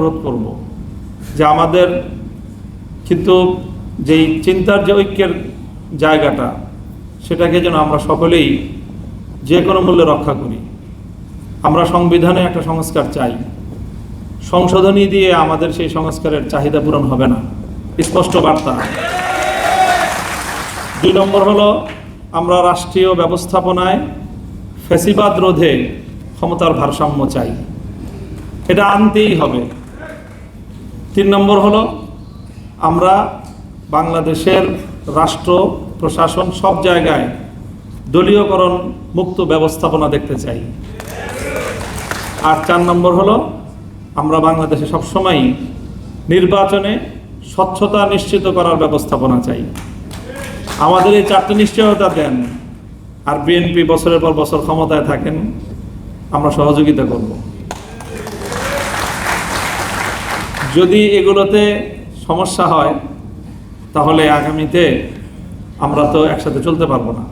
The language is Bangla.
অনুরোধ করব যে আমাদের কিন্তু যেই চিন্তার যে ঐক্যের জায়গাটা, সেটাকে যেন আমরা সকলেই যে কোনো মূল্যে রক্ষা করি। আমরা সংবিধানে একটা সংস্কার চাই, সংশোধনী দিয়ে আমাদের সেই সংস্কারের চাহিদা পূরণ হবে না, স্পষ্ট বার্তা। 2 নম্বর হলো, আমরা রাষ্ট্রীয় ব্যবস্থাপনায় ফ্যাসিবাদ রোধে ক্ষমতার ভারসাম্য চাই, এটা আনতেই হবে। 3 নম্বর হলো, আমরা বাংলাদেশের রাষ্ট্র প্রশাসন সব জায়গায় দলীয়করণ মুক্ত ব্যবস্থাপনা দেখতে চাই। আর 4 নম্বর হলো, আমরা বাংলাদেশে সবসময় নির্বাচনে স্বচ্ছতা নিশ্চিত করার ব্যবস্থাপনা চাই। আমাদের এই 4টি নিশ্চয়তা দেন, আর বিএনপি বছরের পর বছর ক্ষমতায় থাকেন, আমরা সহযোগিতা করব। যদি এগুলোতে সমস্যা হয়, তাহলে আগামীতে আমরা তো একসাথে চলতে পারবো না।